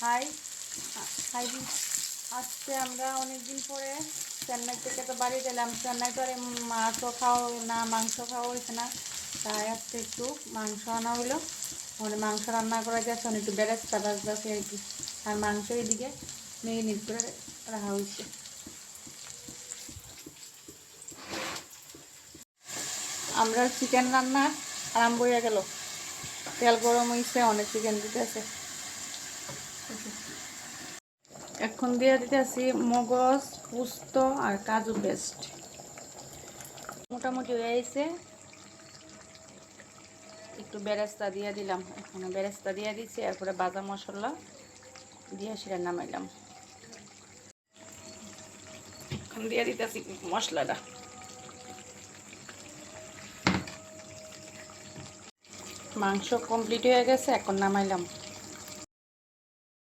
High high আজকে আমরা অনেকদিন পরে চেন্নাই থেকে তো বাড়ি গেলাম। চেন্নাই তো আর মাছও খাওয়া না, মাংস খাওয়া হয়েছে না, তাই আজকে একটু মাংস আনা হইলো। মানে মাংস রান্না করা যাচ্ছে, একটু বেরেস্তা বাজতেছে আর কি। আর মাংস এদিকে মেরিনেট করে রাখা হয়েছে। আমরা চিকেন রান্না আরম্ভ হয়ে গেল। তেল গরম হয়েছে, অনেক চিকেন দিতেছে। এখন দিয়ে দিতেছি মগজ, পুস্ত আর কাজু পেস্ট। মোটামুটি হয়ে গেছে, একটু বেরেস্তা দিয়ে দিলাম। এখন বেরেস্তা দিয়ে দিচ্ছি, এরপরে বাজা মশলা দিয়ে সেটা নামাইলাম। এখন দিয়ে দিতেছি মশলাটা। মাংস কমপ্লিট হয়ে গেছে, এখন নামাইলাম।